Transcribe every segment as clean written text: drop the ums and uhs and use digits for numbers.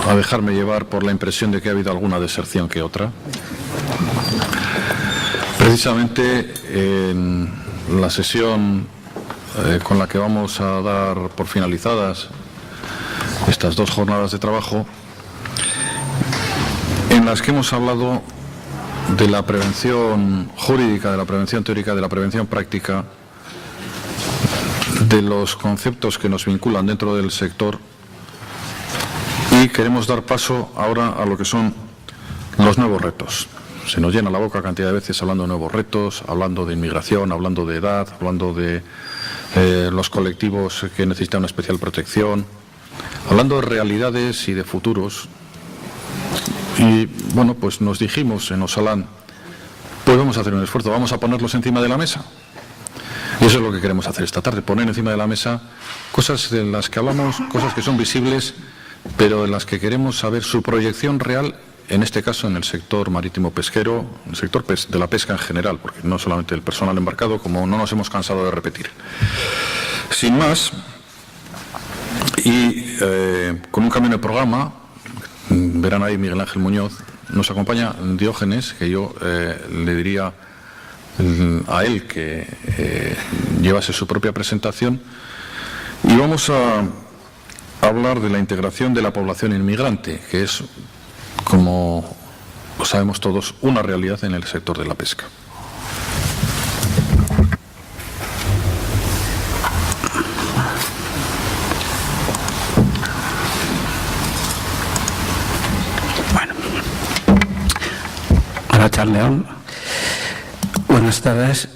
a dejarme llevar por la impresión de que ha habido alguna deserción que otra. Precisamente en la sesión con la que vamos a dar por finalizadas estas 2 jornadas de trabajo, en las que hemos hablado de la prevención jurídica, de la prevención teórica, de la prevención práctica, de los conceptos que nos vinculan dentro del sector, y queremos dar paso ahora a lo que son los nuevos retos. Se nos llena la boca cantidad de veces hablando de nuevos retos, hablando de inmigración, hablando de edad, hablando de los colectivos que necesitan una especial protección, hablando de realidades y de futuros. Y bueno, pues nos dijimos en Osalan, pues vamos a hacer un esfuerzo, vamos a ponerlos encima de la mesa. Y eso es lo que queremos hacer esta tarde, poner encima de la mesa cosas de las que hablamos, cosas que son visibles, pero en las que queremos saber su proyección real, en este caso en el sector marítimo pesquero, en el sector de la pesca en general, porque no solamente el personal embarcado, como no nos hemos cansado de repetir. Sin más, y con un cambio en el programa, verán ahí Miguel Ángel Muñoz, nos acompaña Diógenes, que yo le diría a él que llevase su propia presentación, y vamos a hablar de la integración de la población inmigrante, que es, como lo sabemos todos, una realidad en el sector de la pesca. Bueno, hola Charleón, buenas tardes.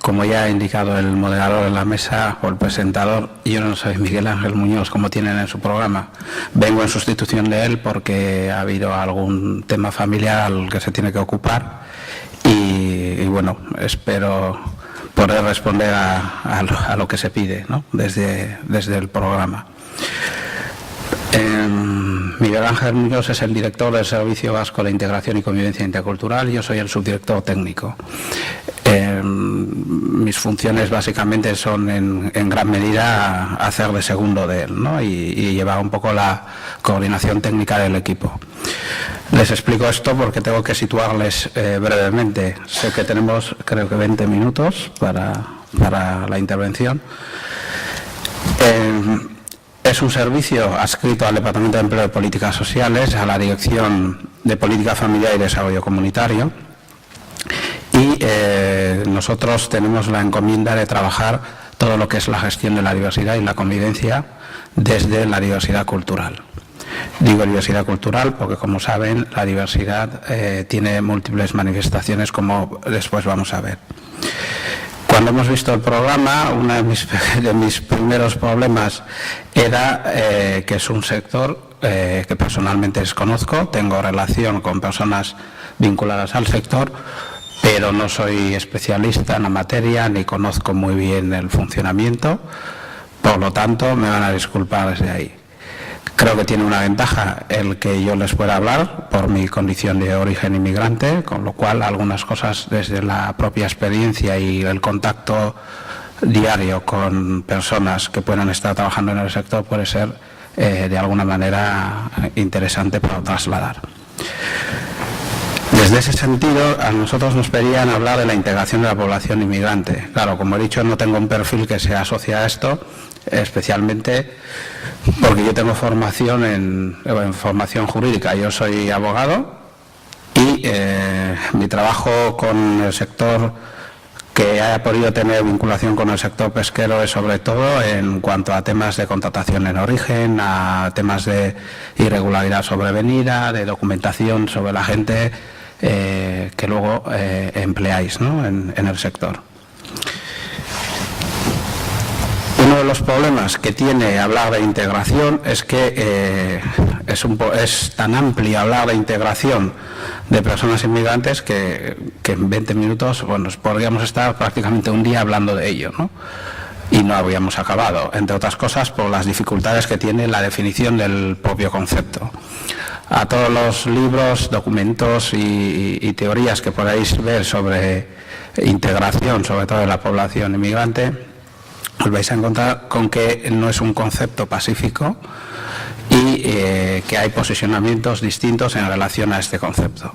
Como ya ha indicado el moderador en la mesa o el presentador, yo no soy Miguel Ángel Muñoz, como tienen en su programa. Vengo en sustitución de él porque ha habido algún tema familiar al que se tiene que ocupar y bueno, espero poder responder a lo que se pide, ¿no? desde el programa. Miguel Ángel Muñoz es el director del Servicio Vasco de Integración y Convivencia Intercultural y yo soy el subdirector técnico. Mis funciones básicamente son en gran medida hacer de segundo de él, ¿no? y llevar un poco la coordinación técnica del equipo. Les explico esto porque tengo que situarles brevemente. Sé que tenemos creo que 20 minutos para la intervención. Es un servicio adscrito al Departamento de Empleo y Políticas Sociales, a la Dirección de Política Familiar y Desarrollo Comunitario, y nosotros tenemos la encomienda de trabajar todo lo que es la gestión de la diversidad y la convivencia desde la diversidad cultural. Digo diversidad cultural porque, como saben, la diversidad tiene múltiples manifestaciones, como después vamos a ver. Cuando hemos visto el programa, uno de mis primeros problemas era que es un sector que personalmente desconozco. Tengo relación con personas vinculadas al sector, pero no soy especialista en la materia ni conozco muy bien el funcionamiento. Por lo tanto, me van a disculpar desde ahí. Creo que tiene una ventaja el que yo les pueda hablar por mi condición de origen inmigrante, con lo cual algunas cosas desde la propia experiencia y el contacto diario con personas que puedan estar trabajando en el sector puede ser de alguna manera interesante para trasladar. Desde ese sentido, a nosotros nos pedían hablar de la integración de la población inmigrante. Claro, como he dicho, no tengo un perfil que se asocie a esto, especialmente porque yo tengo formación en formación jurídica. Yo soy abogado y mi trabajo con el sector que haya podido tener vinculación con el sector pesquero es sobre todo en cuanto a temas de contratación en origen, a temas de irregularidad sobrevenida, de documentación sobre la gente que luego empleáis, ¿no? en el sector. Uno de los problemas que tiene hablar de integración es que es tan amplio hablar de integración de personas inmigrantes que en 20 minutos bueno, podríamos estar prácticamente un día hablando de ello, ¿no? Y no habríamos acabado, entre otras cosas por las dificultades que tiene la definición del propio concepto. A todos los libros, documentos y teorías que podáis ver sobre integración, sobre todo de la población inmigrante, os vais a encontrar con que no es un concepto pacífico y que hay posicionamientos distintos en relación a este concepto,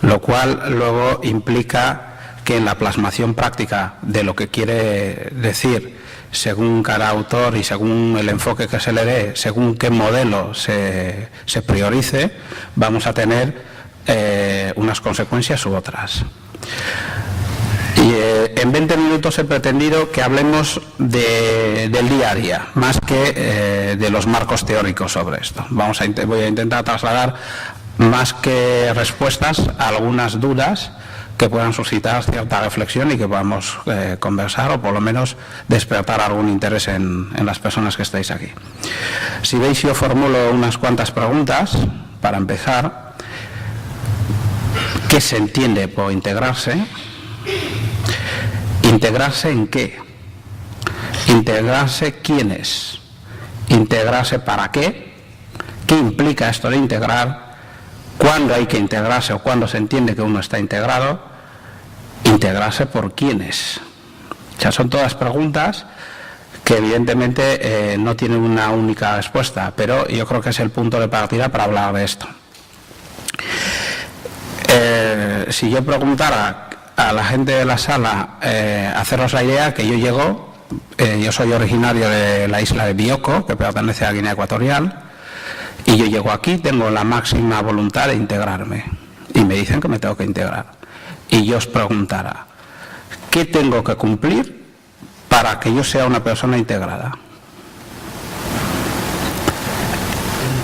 lo cual luego implica que en la plasmación práctica de lo que quiere decir, según cada autor y según el enfoque que se le dé, según qué modelo se priorice, vamos a tener unas consecuencias u otras. Y en 20 minutos he pretendido que hablemos del día a día, más que de los marcos teóricos sobre esto. Voy a intentar trasladar más que respuestas a algunas dudas que puedan suscitar cierta reflexión y que podamos conversar o por lo menos despertar algún interés en las personas que estáis aquí. Si veis, yo formulo unas cuantas preguntas para empezar. ¿Qué se entiende por integrarse? ¿Integrarse en qué? ¿Integrarse quiénes? ¿Integrarse para qué? ¿Qué implica esto de integrar? ¿Cuándo hay que integrarse o cuándo se entiende que uno está integrado? ¿Integrarse por quiénes? O sea, son todas preguntas que evidentemente no tienen una única respuesta, pero yo creo que es el punto de partida para hablar de esto. Si yo preguntara a la gente de la sala, haceros la idea que yo llego, yo soy originario de la isla de Bioko, que pertenece a Guinea Ecuatorial, y yo llego aquí, tengo la máxima voluntad de integrarme, y me dicen que me tengo que integrar. Y yo os preguntara, ¿qué tengo que cumplir para que yo sea una persona integrada?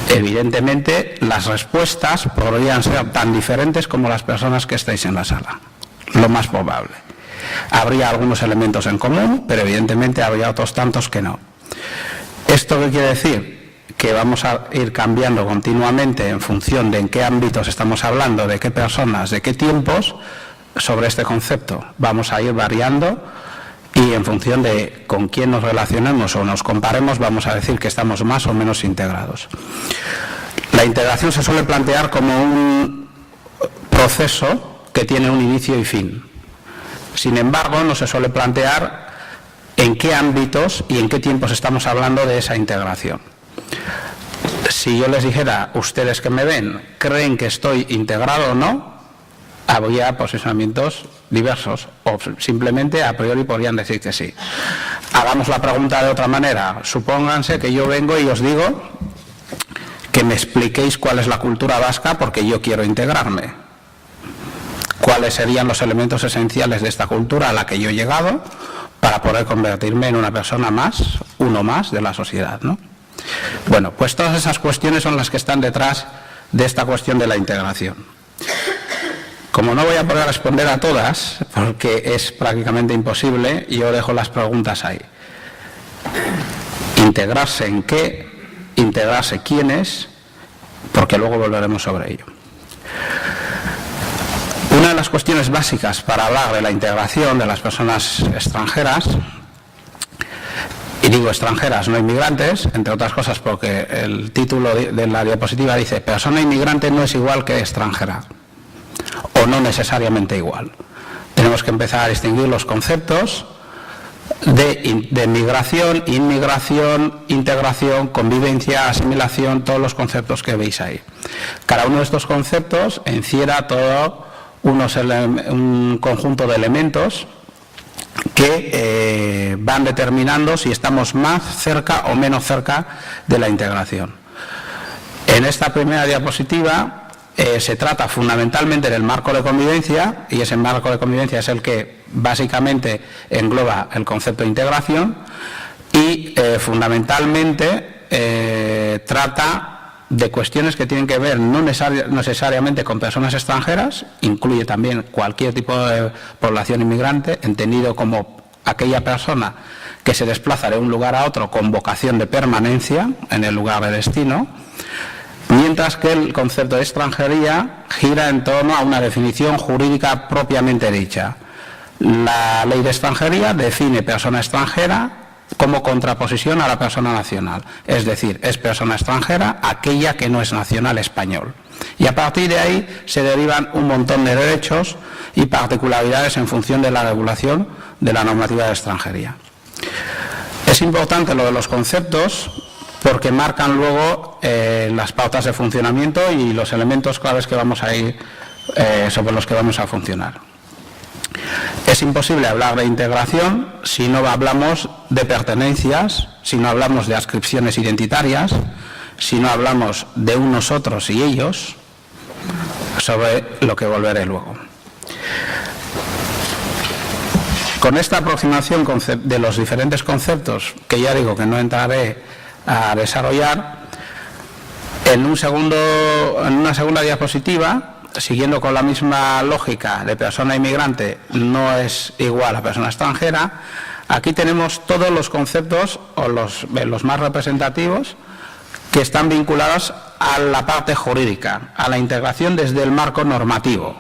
Evidentemente, las respuestas podrían ser tan diferentes como las personas que estáis en la sala, lo más probable. Habría algunos elementos en común, pero evidentemente habría otros tantos que no. ¿Esto qué quiere decir? Que vamos a ir cambiando continuamente en función de en qué ámbitos estamos hablando, de qué personas, de qué tiempos, sobre este concepto. Vamos a ir variando y en función de con quién nos relacionemos o nos comparemos, vamos a decir que estamos más o menos integrados. La integración se suele plantear como un proceso que tiene un inicio y fin. Sin embargo, no se suele plantear en qué ámbitos y en qué tiempos estamos hablando de esa integración. Si yo les dijera, ustedes que me ven, ¿creen que estoy integrado o no? Habría posicionamientos diversos o simplemente a priori podrían decir que sí. Hagamos la pregunta de otra manera. Supónganse que yo vengo y os digo que me expliquéis cuál es la cultura vasca porque yo quiero integrarme. ¿Cuáles serían los elementos esenciales de esta cultura a la que yo he llegado para poder convertirme en una persona más, uno más de la sociedad, ¿no? Bueno, pues todas esas cuestiones son las que están detrás de esta cuestión de la integración. Como no voy a poder responder a todas, porque es prácticamente imposible, yo dejo las preguntas ahí. ¿Integrarse en qué? ¿Integrarse quiénes? Porque luego volveremos sobre ello. Una de las cuestiones básicas para hablar de la integración de las personas extranjeras, y digo extranjeras, no inmigrantes, entre otras cosas porque el título de la diapositiva dice persona inmigrante no es igual que extranjera, o no necesariamente igual. Tenemos que empezar a distinguir los conceptos de migración, inmigración, integración, convivencia, asimilación, todos los conceptos que veis ahí. Cada uno de estos conceptos encierra todo un conjunto de elementos que van determinando si estamos más cerca o menos cerca de la integración. En esta primera diapositiva se trata fundamentalmente del marco de convivencia, y ese marco de convivencia es el que básicamente engloba el concepto de integración y fundamentalmente trata de cuestiones que tienen que ver no necesariamente con personas extranjeras, incluye también cualquier tipo de población inmigrante, entendido como aquella persona que se desplaza de un lugar a otro con vocación de permanencia en el lugar de destino, mientras que el concepto de extranjería gira en torno a una definición jurídica propiamente dicha. La ley de extranjería define persona extranjera como contraposición a la persona nacional, es decir, es persona extranjera aquella que no es nacional español. Y a partir de ahí se derivan un montón de derechos y particularidades en función de la regulación de la normativa de extranjería. Es importante lo de los conceptos porque marcan luego las pautas de funcionamiento y los elementos claves que vamos a ir, sobre los que vamos a funcionar. Es imposible hablar de integración si no hablamos de pertenencias, si no hablamos de adscripciones identitarias, si no hablamos de unos, otros y ellos, sobre lo que volveré luego. Con esta aproximación de los diferentes conceptos, que ya digo que no entraré a desarrollar, en una segunda diapositiva, siguiendo con la misma lógica de persona inmigrante no es igual a persona extranjera, aquí tenemos todos los conceptos o los más representativos que están vinculados a la parte jurídica, a la integración desde el marco normativo.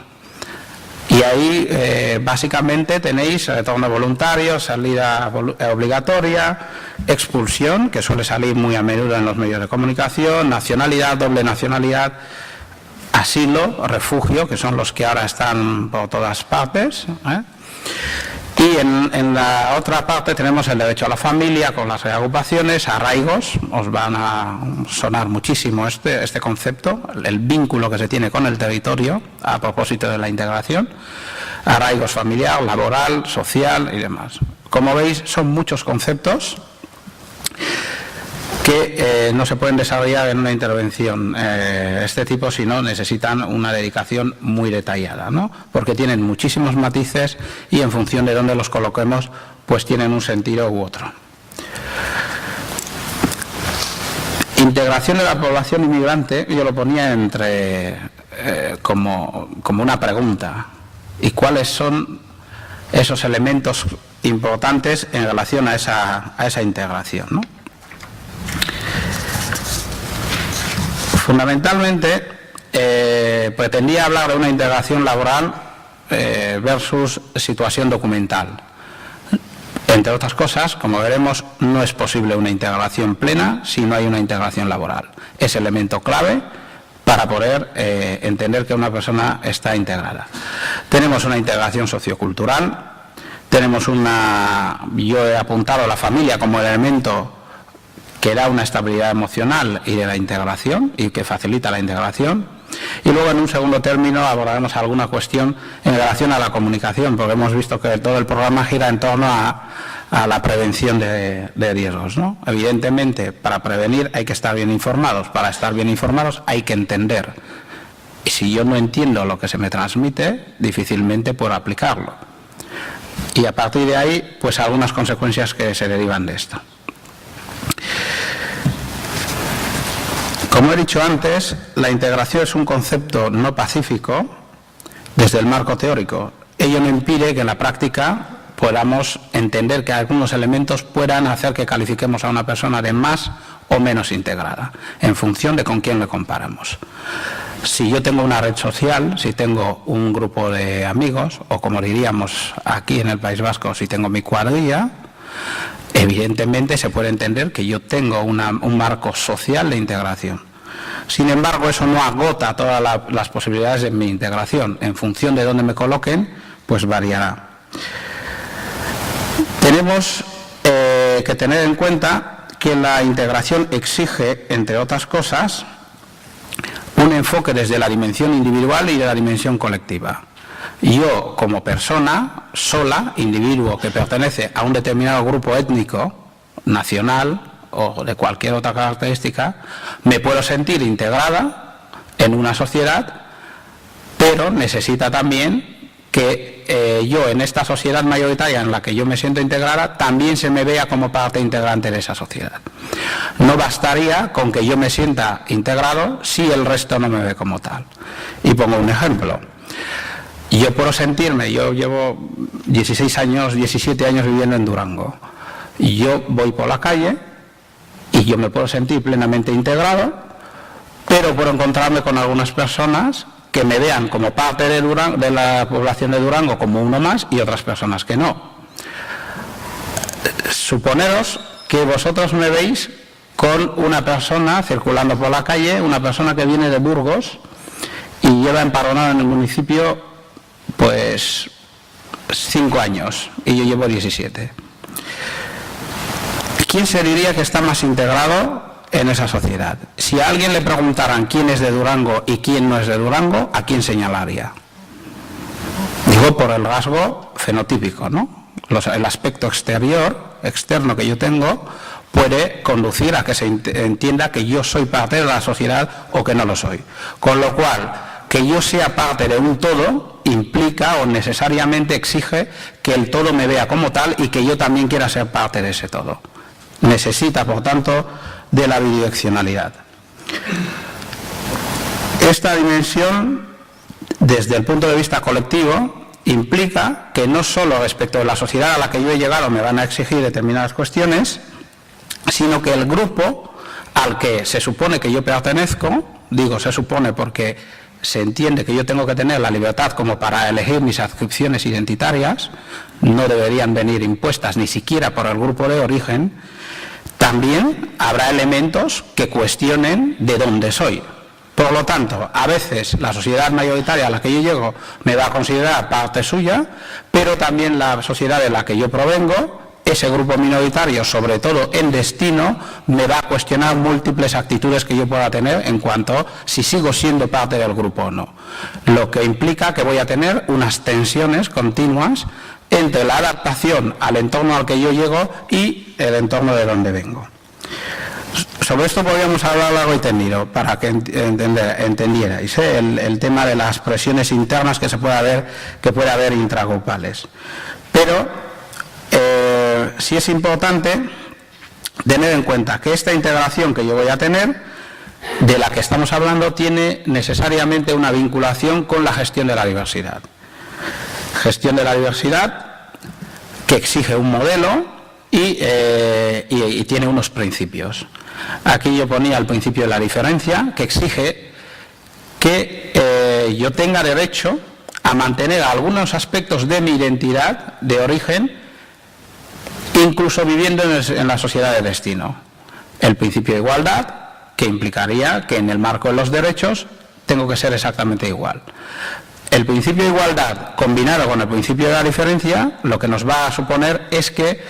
Y ahí básicamente tenéis retorno voluntario, salida obligatoria, expulsión, que suele salir muy a menudo en los medios de comunicación, nacionalidad, doble nacionalidad, asilo, refugio, que son los que ahora están por todas partes, Y en la otra parte tenemos el derecho a la familia con las reagrupaciones, arraigos, os van a sonar muchísimo este concepto, el vínculo que se tiene con el territorio a propósito de la integración, arraigos familiar, laboral, social y demás. Como veis, son muchos conceptos que no se pueden desarrollar en una intervención este tipo, sino necesitan una dedicación muy detallada, ¿no? Porque tienen muchísimos matices y en función de dónde los coloquemos, pues tienen un sentido u otro. Integración de la población inmigrante, yo lo ponía como una pregunta. ¿Y cuáles son esos elementos importantes en relación a esa integración, ¿no? Fundamentalmente, pretendía hablar de una integración laboral versus situación documental. Entre otras cosas, como veremos, no es posible una integración plena si no hay una integración laboral. Es elemento clave para poder entender que una persona está integrada. Tenemos una integración sociocultural, tenemos yo he apuntado a la familia como elemento que da una estabilidad emocional y de la integración y que facilita la integración. Y luego, en un segundo término, abordaremos alguna cuestión en relación a la comunicación, porque hemos visto que todo el programa gira en torno a la prevención de riesgos, ¿no? Evidentemente, para prevenir hay que estar bien informados. Para estar bien informados hay que entender. Y si yo no entiendo lo que se me transmite, difícilmente puedo aplicarlo. Y a partir de ahí, pues algunas consecuencias que se derivan de esto. Como he dicho antes, la integración es un concepto no pacífico desde el marco teórico. Ello no impide que en la práctica podamos entender que algunos elementos puedan hacer que califiquemos a una persona de más o menos integrada, en función de con quién le comparamos. Si yo tengo una red social, si tengo un grupo de amigos, o como diríamos aquí en el País Vasco, si tengo mi cuadrilla, evidentemente se puede entender que yo tengo un marco social de integración. Sin embargo, eso no agota todas las posibilidades de mi integración. En función de dónde me coloquen, pues variará. Tenemos que tener en cuenta que la integración exige, entre otras cosas, un enfoque desde la dimensión individual y de la dimensión colectiva. Yo, como persona sola, individuo que pertenece a un determinado grupo étnico, nacional o de cualquier otra característica, me puedo sentir integrada en una sociedad, pero necesita también que yo en esta sociedad mayoritaria en la que yo me siento integrada, también se me vea como parte integrante de esa sociedad. No bastaría con que yo me sienta integrado si el resto no me ve como tal. Y pongo un ejemplo. Yo puedo sentirme, yo llevo 16 años, 17 años viviendo en Durango, y yo voy por la calle y yo me puedo sentir plenamente integrado, pero puedo encontrarme con algunas personas que me vean como parte de la población de Durango, como uno más, y otras personas que no. Suponeros que vosotros me veis con una persona circulando por la calle, una persona que viene de Burgos y lleva empadronado en el municipio pues 5 años y yo llevo 17. ¿Quién se diría que está más integrado en esa sociedad. Si a alguien le preguntaran quién es de Durango y quién no es de Durango, ¿a quién señalaría? Digo por el rasgo fenotípico, ¿no? El aspecto externo que yo tengo puede conducir a que se entienda que yo soy parte de la sociedad o que no lo soy. Con lo cual, que yo sea parte de un todo implica o necesariamente exige que el todo me vea como tal y que yo también quiera ser parte de ese todo. Necesita, por tanto, de la bidireccionalidad. Esta dimensión, desde el punto de vista colectivo, implica que no solo respecto de la sociedad a la que yo he llegado me van a exigir determinadas cuestiones, sino que el grupo al que se supone que yo pertenezco, digo se supone porque se entiende que yo tengo que tener la libertad como para elegir mis adscripciones identitarias, no deberían venir impuestas ni siquiera por el grupo de origen, también habrá elementos que cuestionen de dónde soy. Por lo tanto, a veces la sociedad mayoritaria a la que yo llego me va a considerar parte suya, pero también la sociedad de la que yo provengo, ese grupo minoritario, sobre todo en destino, me va a cuestionar múltiples actitudes que yo pueda tener en cuanto a si sigo siendo parte del grupo o no. Lo que implica que voy a tener unas tensiones continuas entre la adaptación al entorno al que yo llego y el entorno de donde vengo. Sobre esto podríamos hablar largo y tendido para que entendierais el tema de las presiones internas que puede haber intragrupales. Pero sí es importante tener en cuenta que esta integración que yo voy a tener, de la que estamos hablando, tiene necesariamente una vinculación con la gestión de la diversidad. Gestión de la diversidad que exige un modelo y tiene unos principios. Aquí yo ponía el principio de la diferencia, que exige que yo tenga derecho a mantener algunos aspectos de mi identidad de origen, incluso viviendo en la sociedad de destino. El principio de igualdad, que implicaría que en el marco de los derechos tengo que ser exactamente igual. El principio de igualdad combinado con el principio de la diferencia, lo que nos va a suponer es que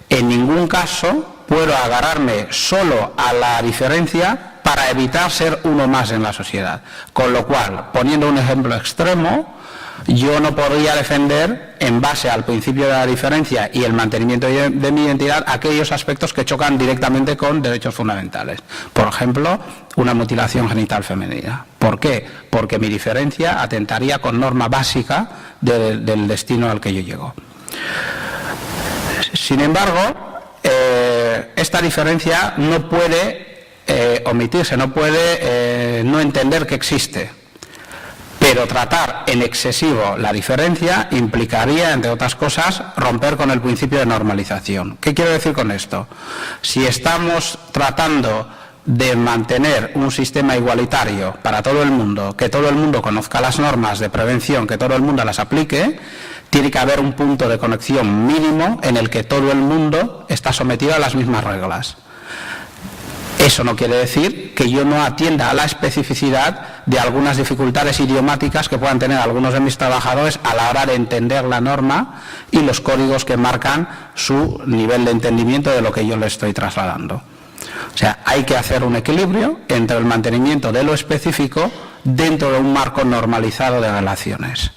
en ningún caso puedo agarrarme solo a la diferencia para evitar ser uno más en la sociedad. Con lo cual, poniendo un ejemplo extremo, yo no podría defender, en base al principio de la diferencia y el mantenimiento de mi identidad, aquellos aspectos que chocan directamente con derechos fundamentales. Por ejemplo, una mutilación genital femenina. ¿Por qué? Porque mi diferencia atentaría con norma básica del destino al que yo llego. Sin embargo, esta diferencia no puede omitirse, no puede no entender que existe. Pero tratar en excesivo la diferencia implicaría, entre otras cosas, romper con el principio de normalización. ¿Qué quiero decir con esto? Si estamos tratando de mantener un sistema igualitario para todo el mundo, que todo el mundo conozca las normas de prevención, que todo el mundo las aplique, tiene que haber un punto de conexión mínimo en el que todo el mundo está sometido a las mismas reglas. Eso no quiere decir que yo no atienda a la especificidad de algunas dificultades idiomáticas que puedan tener algunos de mis trabajadores a la hora de entender la norma y los códigos que marcan su nivel de entendimiento de lo que yo le estoy trasladando. O sea, hay que hacer un equilibrio entre el mantenimiento de lo específico dentro de un marco normalizado de relaciones.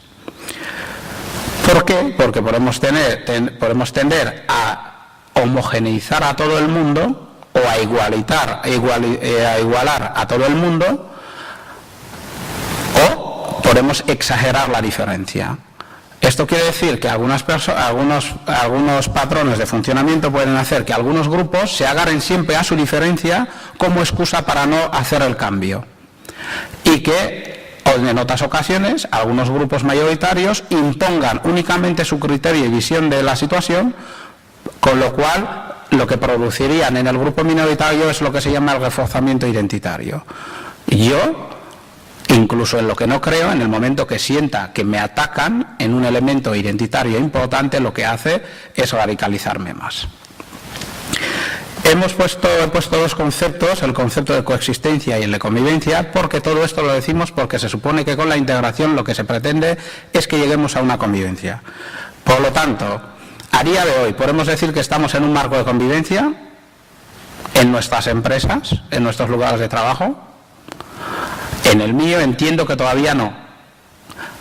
¿Por qué? Porque podemos tender a homogeneizar a todo el mundo o a igualar a todo el mundo, o podemos exagerar la diferencia. Esto quiere decir que algunos patrones de funcionamiento pueden hacer que algunos grupos se agarren siempre a su diferencia como excusa para no hacer el cambio. Y que en otras ocasiones algunos grupos mayoritarios impongan únicamente su criterio y visión de la situación, con lo cual lo que producirían en el grupo minoritario es lo que se llama el reforzamiento identitario. Yo, incluso en lo que no creo, en el momento que sienta que me atacan en un elemento identitario importante, lo que hace es radicalizarme más. He puesto dos conceptos, el concepto de coexistencia y el de convivencia, porque todo esto lo decimos porque se supone que con la integración lo que se pretende es que lleguemos a una convivencia. Por lo tanto, a día de hoy, ¿podemos decir que estamos en un marco de convivencia? en nuestras empresas, en nuestros lugares de trabajo. En el mío entiendo que todavía no.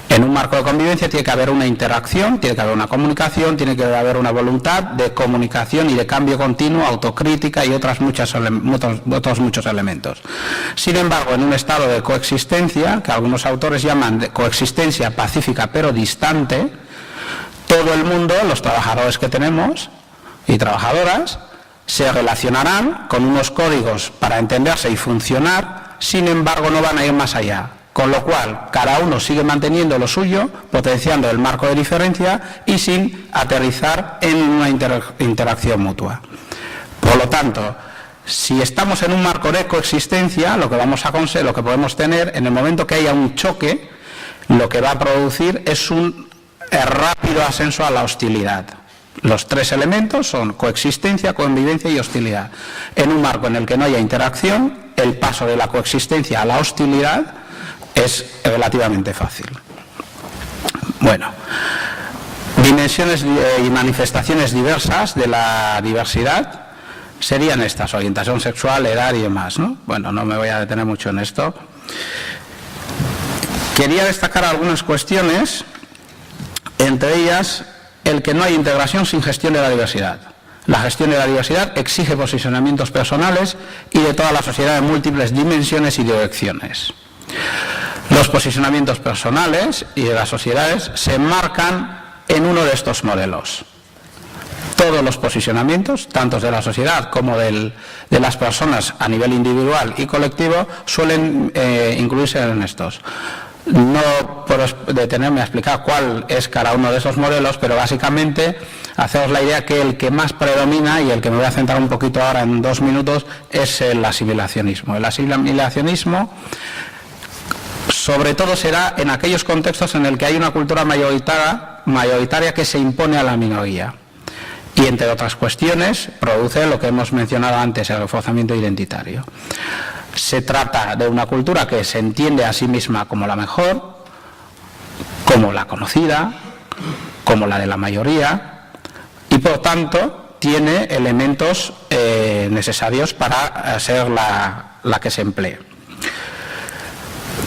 En un marco de convivencia tiene que haber una interacción, tiene que haber una comunicación, tiene que haber una voluntad de comunicación y de cambio continuo, autocrítica y otros muchos elementos. Sin embargo, en un estado de coexistencia, que algunos autores llaman de coexistencia pacífica pero distante, todo el mundo, los trabajadores que tenemos y trabajadoras, se relacionarán con unos códigos para entenderse y funcionar, sin embargo no van a ir más allá. Con lo cual, cada uno sigue manteniendo lo suyo, potenciando el marco de diferencia y sin aterrizar en una interacción mutua. Por lo tanto, si estamos en un marco de coexistencia, lo que podemos tener, en el momento que haya un choque, lo que va a producir es un rápido ascenso a la hostilidad. Los tres elementos son coexistencia, convivencia y hostilidad. En un marco en el que no haya interacción, el paso de la coexistencia a la hostilidad es relativamente fácil. Bueno, dimensiones y manifestaciones diversas de la diversidad serían estas: orientación sexual, edad y demás, ¿no? Bueno, no me voy a detener mucho en esto. Quería destacar algunas cuestiones, entre ellas el que no hay integración sin gestión de la diversidad. La gestión de la diversidad exige posicionamientos personales y de toda la sociedad en múltiples dimensiones y direcciones. Los posicionamientos personales y de las sociedades se enmarcan en uno de estos modelos. Todos los posicionamientos, tanto de la sociedad como de las personas a nivel individual y colectivo, suelen incluirse en estos. No por detenerme a explicar cuál es cada uno de esos modelos, pero básicamente hacemos la idea que el que más predomina, y el que me voy a centrar un poquito ahora en 2 minutos, es el asimilacionismo. El asimilacionismo sobre todo será en aquellos contextos en el que hay una cultura mayoritaria que se impone a la minoría. Y entre otras cuestiones produce lo que hemos mencionado antes, el reforzamiento identitario. Se trata de una cultura que se entiende a sí misma como la mejor, como la conocida, como la de la mayoría, y por tanto tiene elementos necesarios para ser la que se emplee.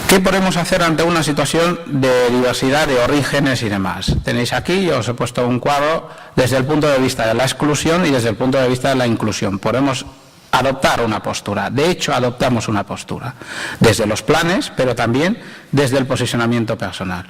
¿Qué podemos hacer ante una situación de diversidad de orígenes y demás? Tenéis aquí, yo os he puesto un cuadro desde el punto de vista de la exclusión y desde el punto de vista de la inclusión. Podemos adoptar una postura. De hecho, adoptamos una postura desde los planes, pero también desde el posicionamiento personal.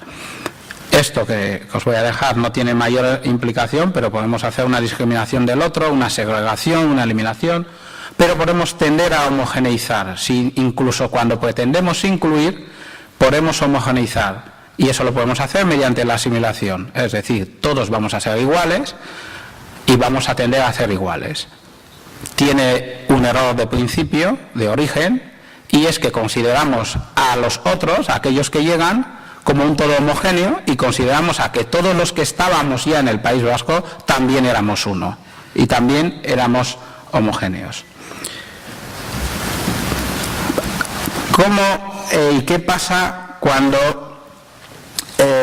Esto que os voy a dejar no tiene mayor implicación, pero podemos hacer una discriminación del otro, una segregación, una eliminación, pero podemos tender a homogeneizar. Si incluso cuando pretendemos incluir, podemos homogeneizar. Y eso lo podemos hacer mediante la asimilación. Es decir, todos vamos a ser iguales y vamos a tender a ser iguales. Tiene un error de principio, de origen, y es que consideramos a los otros, a aquellos que llegan, como un todo homogéneo, y consideramos a que todos los que estábamos ya en el País Vasco también éramos uno y también éramos homogéneos. ¿Cómo y qué pasa cuando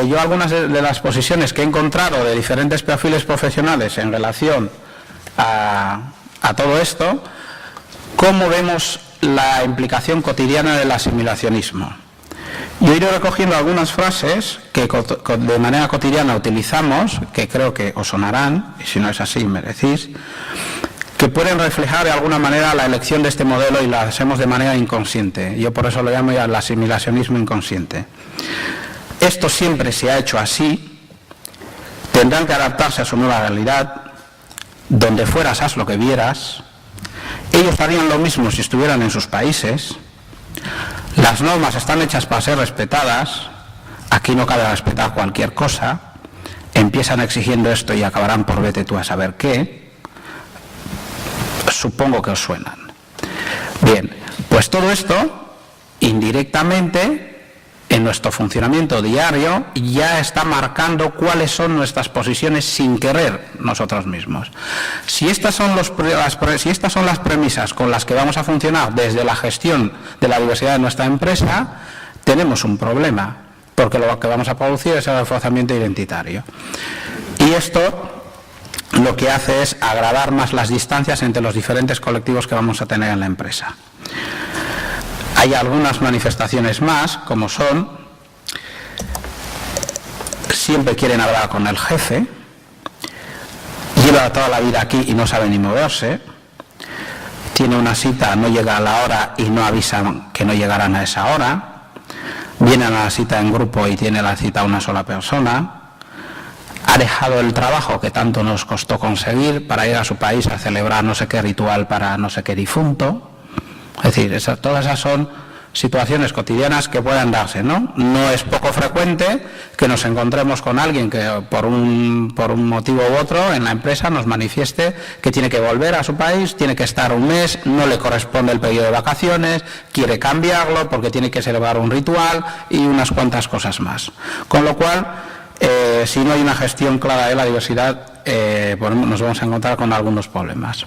yo algunas de las posiciones que he encontrado de diferentes perfiles profesionales en relación a todo esto, cómo vemos la implicación cotidiana del asimilacionismo? Yo iré recogiendo algunas frases que de manera cotidiana utilizamos, que creo que os sonarán, y si no es así me decís, que pueden reflejar de alguna manera la elección de este modelo y la hacemos de manera inconsciente. Yo por eso lo llamo ya el asimilacionismo inconsciente. Esto siempre se ha hecho así, tendrán que adaptarse a su nueva realidad, donde fueras haz lo que vieras, ellos harían lo mismo si estuvieran en sus países, las normas están hechas para ser respetadas, aquí no cabe respetar cualquier cosa, empiezan exigiendo esto y acabarán por vete tú a saber qué. Supongo que os suenan. Bien, pues todo esto, indirectamente, en nuestro funcionamiento diario, ya está marcando cuáles son nuestras posiciones sin querer nosotros mismos. Si estas son las premisas con las que vamos a funcionar desde la gestión de la diversidad de nuestra empresa, tenemos un problema, porque lo que vamos a producir es el reforzamiento identitario. Y esto lo que hace es agravar más las distancias entre los diferentes colectivos que vamos a tener en la empresa. Hay algunas manifestaciones más, como son: siempre quieren hablar con el jefe, lleva toda la vida aquí y no sabe ni moverse, tiene una cita, no llega a la hora y no avisan que no llegarán a esa hora, vienen a la cita en grupo y tiene la cita una sola persona, ha dejado el trabajo que tanto nos costó conseguir para ir a su país a celebrar no sé qué ritual para no sé qué difunto. Es decir, todas esas son situaciones cotidianas que pueden darse, ¿no? No es poco frecuente que nos encontremos con alguien que por un motivo u otro en la empresa nos manifieste que tiene que volver a su país, tiene que estar un mes, no le corresponde el periodo de vacaciones, quiere cambiarlo porque tiene que celebrar un ritual y unas cuantas cosas más. Con lo cual, si no hay una gestión clara de la diversidad, nos vamos a encontrar con algunos problemas.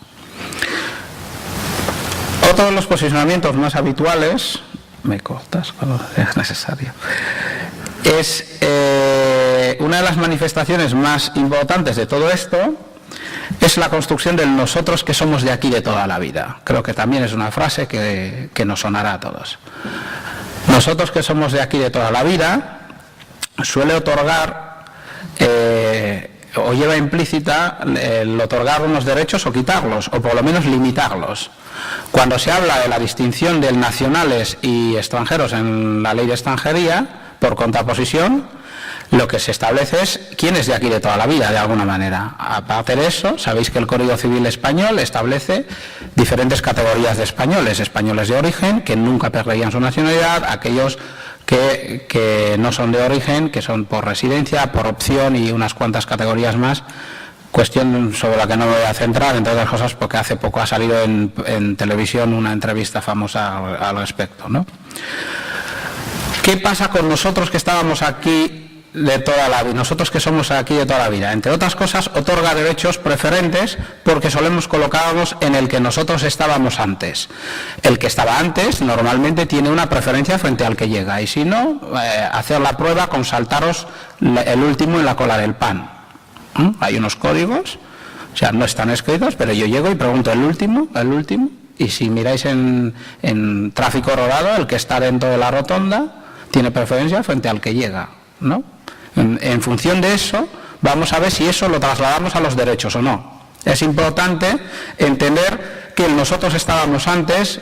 Otro de los posicionamientos más habituales, me cortas cuando sea necesario, es una de las manifestaciones más importantes de todo esto, es la construcción del nosotros que somos de aquí de toda la vida. Creo que también es una frase que nos sonará a todos. Nosotros que somos de aquí de toda la vida suele otorgar o lleva implícita el otorgar unos derechos o quitarlos, o por lo menos limitarlos. Cuando se habla de la distinción de nacionales y extranjeros en la ley de extranjería, por contraposición, lo que se establece es quién es de aquí de toda la vida, de alguna manera. Aparte de eso, sabéis que el Código Civil español establece diferentes categorías de españoles: españoles de origen, que nunca perderían su nacionalidad; aquellos que no son de origen, que son por residencia, por opción, y unas cuantas categorías más. Cuestión sobre la que no me voy a centrar, entre otras cosas porque hace poco ha salido en televisión una entrevista famosa al respecto, ¿no? ¿Qué pasa con nosotros que estábamos aquí de toda la vida? Nosotros que somos aquí de toda la vida, entre otras cosas, otorga derechos preferentes porque solemos colocarnos en el que nosotros estábamos antes. El que estaba antes normalmente tiene una preferencia frente al que llega, y si no, hacer la prueba con saltaros el último en la cola del pan. Hay unos códigos, o sea, no están escritos, pero yo llego y pregunto el último, y si miráis en tráfico rodado, el que está dentro de la rotonda tiene preferencia frente al que llega, ¿no? En función de eso, vamos a ver si eso lo trasladamos a los derechos o no. Es importante entender que nosotros estábamos antes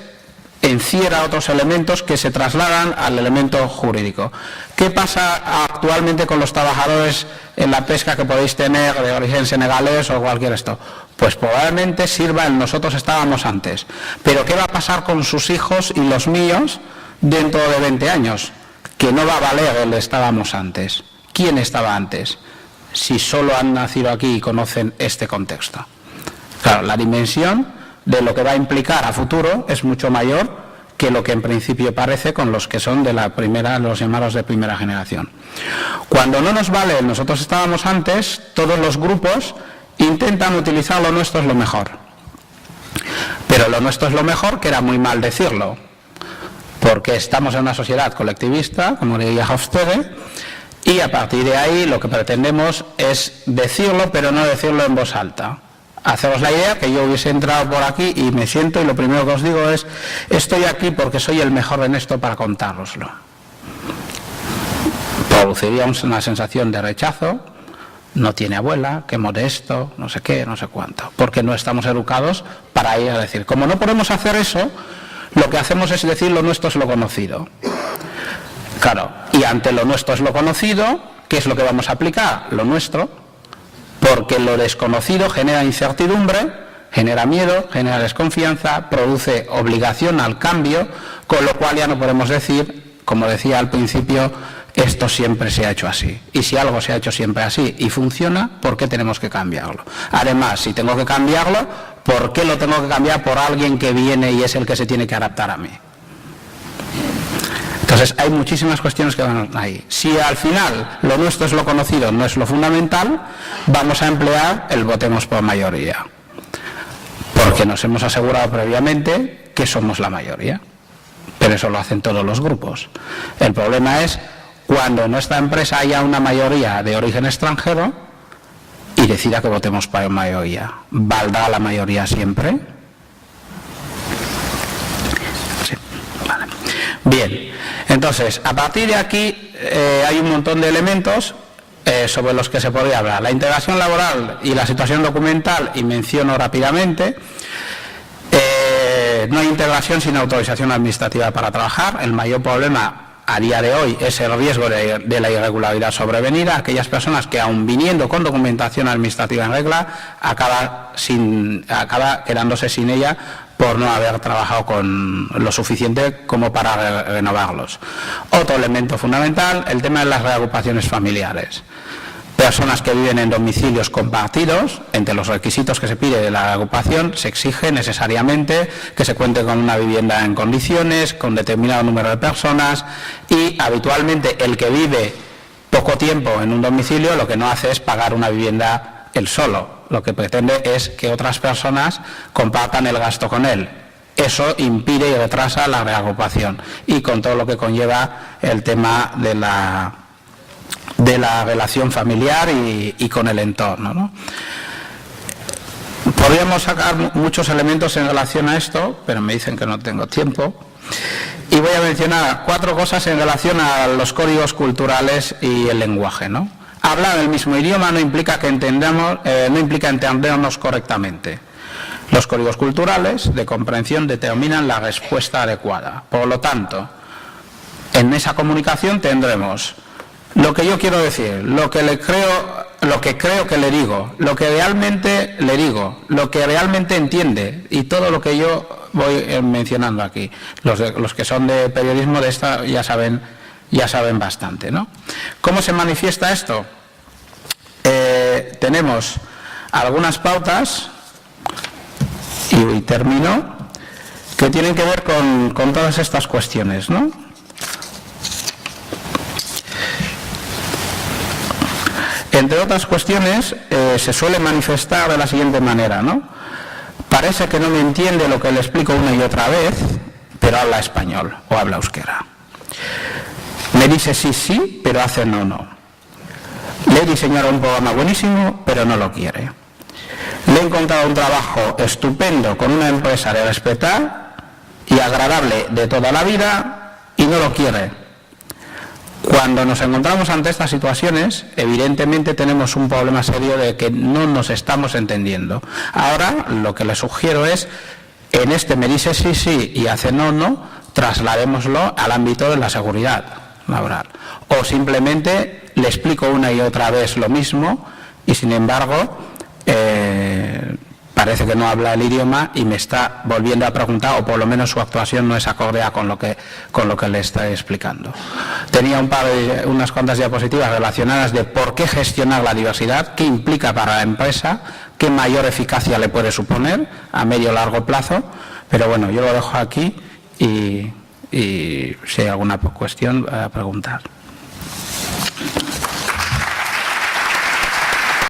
encierra otros elementos que se trasladan al elemento jurídico. ¿Qué pasa actualmente con los trabajadores en la pesca que podéis tener de origen senegalés o cualquier esto? Pues probablemente sirva el nosotros estábamos antes. Pero ¿qué va a pasar con sus hijos y los míos dentro de 20 años? Que no va a valer el estábamos antes. ¿Quién estaba antes? Si solo han nacido aquí y conocen este contexto. Claro, la dimensión de lo que va a implicar a futuro es mucho mayor que lo que en principio parece con los que son de la primera, los llamados de primera generación. Cuando no nos vale el nosotros estábamos antes, todos los grupos intentan utilizar lo nuestro es lo mejor. Pero lo nuestro es lo mejor, que era muy mal decirlo, porque estamos en una sociedad colectivista, como diría Hofstede, y a partir de ahí lo que pretendemos es decirlo, pero no decirlo en voz alta. Haceros la idea que yo hubiese entrado por aquí y me siento y lo primero que os digo es: estoy aquí porque soy el mejor en esto para contároslo. Produciría una sensación de rechazo, no tiene abuela, qué modesto, no sé qué, no sé cuánto, porque no estamos educados para ir a decir. Como no podemos hacer eso, lo que hacemos es decir lo nuestro es lo conocido. Claro, y ante lo nuestro es lo conocido, ¿qué es lo que vamos a aplicar? Lo nuestro. Porque lo desconocido genera incertidumbre, genera miedo, genera desconfianza, produce obligación al cambio, con lo cual ya no podemos decir, como decía al principio, esto siempre se ha hecho así. Y si algo se ha hecho siempre así y funciona, ¿por qué tenemos que cambiarlo? Además, si tengo que cambiarlo, ¿por qué lo tengo que cambiar por alguien que viene y es el que se tiene que adaptar a mí? Entonces hay muchísimas cuestiones que van ahí. Si al final lo nuestro es lo conocido, no es lo fundamental, vamos a emplear el votemos por mayoría. Porque nos hemos asegurado previamente que somos la mayoría. Pero eso lo hacen todos los grupos. El problema es cuando en nuestra empresa haya una mayoría de origen extranjero y y decida que votemos por mayoría. ¿Valdrá la mayoría siempre? Sí, vale. Bien, entonces, a partir de aquí hay un montón de elementos sobre los que se podría hablar. La integración laboral y la situación documental, y menciono rápidamente. No hay integración sin autorización administrativa para trabajar. El mayor problema a día de hoy es el riesgo de la irregularidad sobrevenida. Aquellas personas que, aun viniendo con documentación administrativa en regla, acaba quedándose sin ella por no haber trabajado con lo suficiente como para renovarlos. Otro elemento fundamental, el tema de las reagrupaciones familiares. Personas que viven en domicilios compartidos, entre los requisitos que se pide de la agrupación se exige necesariamente que se cuente con una vivienda en condiciones, con determinado número de personas, y habitualmente el que vive poco tiempo en un domicilio lo que no hace es pagar una vivienda él solo, lo que pretende es que otras personas compartan el gasto con él. Eso impide y retrasa la reagrupación, y con todo lo que conlleva el tema de la relación familiar y con el entorno, ¿no? Podríamos sacar muchos elementos en relación a esto, pero me dicen que no tengo tiempo. Y voy a mencionar 4 cosas en relación a los códigos culturales y el lenguaje, ¿no? Hablar el mismo idioma no implica entendernos correctamente. Los códigos culturales de comprensión determinan la respuesta adecuada. Por lo tanto, en esa comunicación tendremos lo que yo quiero decir, lo que creo que le digo, lo que realmente le digo, lo que realmente entiende, y todo lo que yo voy mencionando aquí. Los que son de periodismo de esta ya saben bastante, ¿no? ¿Cómo se manifiesta esto? Tenemos algunas pautas, y termino, que tienen que ver con todas estas cuestiones, ¿no? Entre otras cuestiones, se suele manifestar de la siguiente manera, ¿no? Parece que no me entiende lo que le explico una y otra vez, pero habla español o habla euskera. Me dice sí, sí, pero hace no, no. Le he diseñado un programa buenísimo, pero no lo quiere. Le he encontrado un trabajo estupendo con una empresa de respetar y agradable de toda la vida y no lo quiere. Cuando nos encontramos ante estas situaciones, evidentemente tenemos un problema serio de que no nos estamos entendiendo. Ahora, lo que le sugiero es, en este me dice sí, sí y hace no, no, trasladémoslo al ámbito de la seguridad laboral. O simplemente le explico una y otra vez lo mismo y, sin embargo, parece que no habla el idioma y me está volviendo a preguntar, o por lo menos su actuación no es acorde con lo que le estoy explicando. Tenía unas cuantas diapositivas relacionadas de por qué gestionar la diversidad, qué implica para la empresa, qué mayor eficacia le puede suponer a medio o largo plazo, pero bueno, yo lo dejo aquí y si hay alguna cuestión, a preguntar.